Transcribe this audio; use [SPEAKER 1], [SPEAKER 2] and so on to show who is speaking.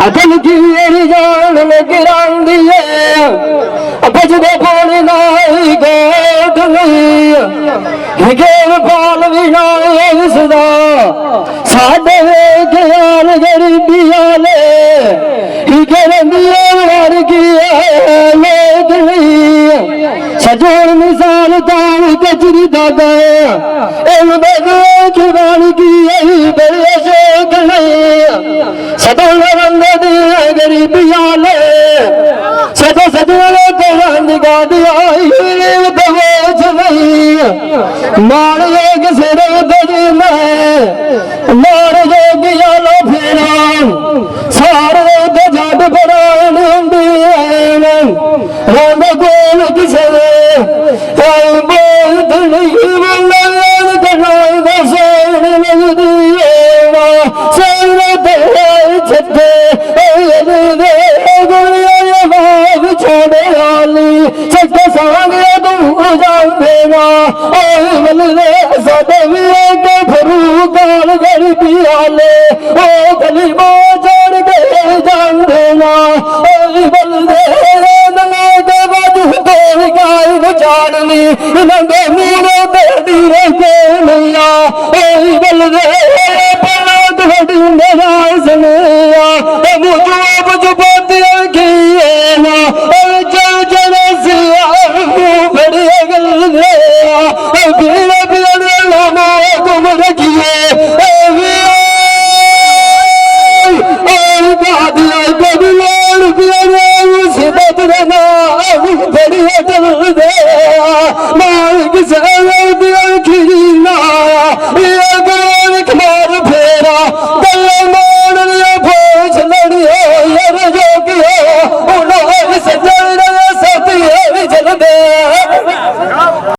[SPEAKER 1] अदल की जान में गिरांदी है बजदे पानी नाई गोद नहीं गेम पाल भी नाई सदा साडे ज्ञान गरीबी आले सजोड़ मिसाल ताल कचरी दादा इन की बाणी की बड़े शेख नहीं सदन रंग दिया गरीबी आले सदो सदोले रंग गा दिया दबोच नहीं मार एक सिर गजी में मार जोग यालो फेरा सारे जट परान रंग गोल किसे बोल नहीं छे छोड़े आली सच सांगे तू जाना सद फरू गाल गरीबी आले ओ गली चढ़ के जान देना चाड़नी नंगे मीरे तेरी रखे नैया बल दे मेरा सनैया मुझे